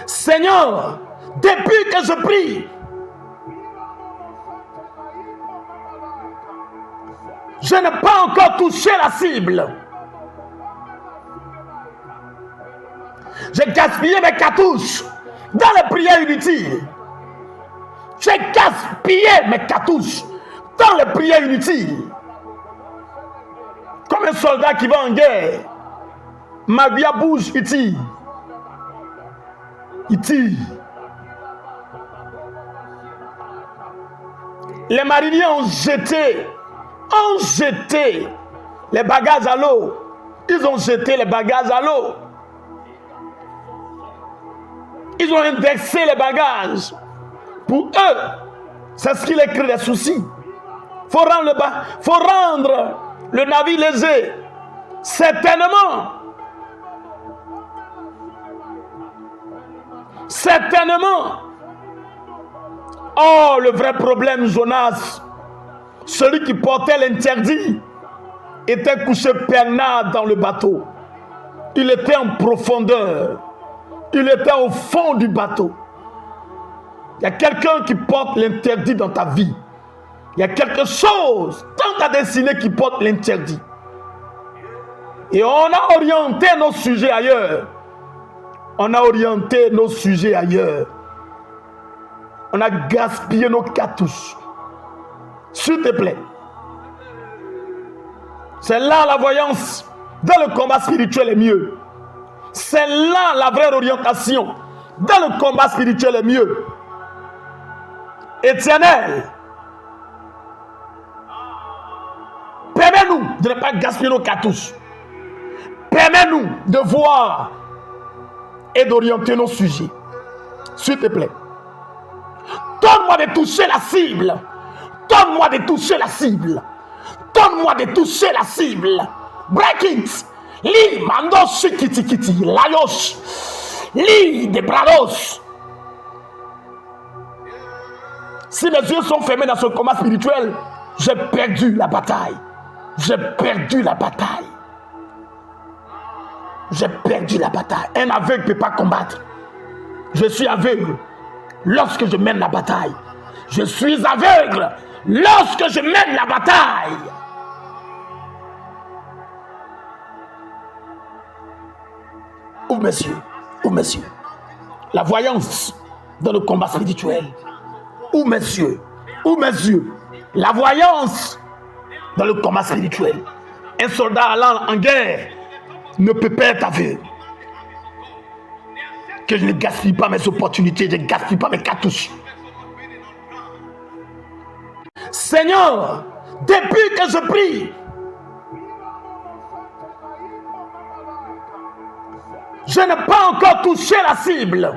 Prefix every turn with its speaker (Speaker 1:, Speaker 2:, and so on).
Speaker 1: Seigneur, depuis que je prie, je n'ai pas encore touché la cible. J'ai gaspillé mes cartouches dans les prières inutiles. J'ai gaspillé mes cartouches dans les prières inutiles. Comme un soldat qui va en guerre. Ma vie bouge, il tire. Il tire. Les mariniers ont jeté les bagages à l'eau. Ils ont jeté les bagages à l'eau. Ils ont indexé les bagages. Pour eux, c'est ce qui les crée des soucis. Faut rendre le navire léger. Certainement. Oh, le vrai problème, Jonas, celui qui portait l'interdit, était couché peinard dans le bateau. Il était en profondeur. Il était au fond du bateau. Il y a quelqu'un qui porte l'interdit dans ta vie. Il y a quelque chose dans ta destinée qui porte l'interdit. Et on a orienté nos sujets ailleurs. On a gaspillé nos cartouches. S'il te plaît. C'est là la voyance. Dans le combat spirituel est mieux. C'est là la vraie orientation. Dans le combat spirituel est mieux. Éternel, permets-nous de ne pas gaspiller nos cartouches. Permets-nous de voir et d'orienter nos sujets. S'il te plaît. Donne-moi de toucher la cible. Donne-moi de toucher la cible. Donne-moi de toucher la cible. Break it. Li mando shikiti layos. Li de brados. Si mes yeux sont fermés dans ce combat spirituel, j'ai perdu la bataille. J'ai perdu la bataille. J'ai perdu la bataille. Un aveugle ne peut pas combattre. Je suis aveugle lorsque je mène la bataille. Je suis aveugle lorsque je mène la bataille. Ou messieurs, la voyance dans le combat spirituel. Ou messieurs, la voyance dans le combat spirituel. Un soldat allant en guerre ne peut pas être aveugle. Que je ne gaspille pas mes opportunités, je ne gaspille pas mes cartouches. Seigneur, depuis que je prie, je n'ai pas encore touché la cible.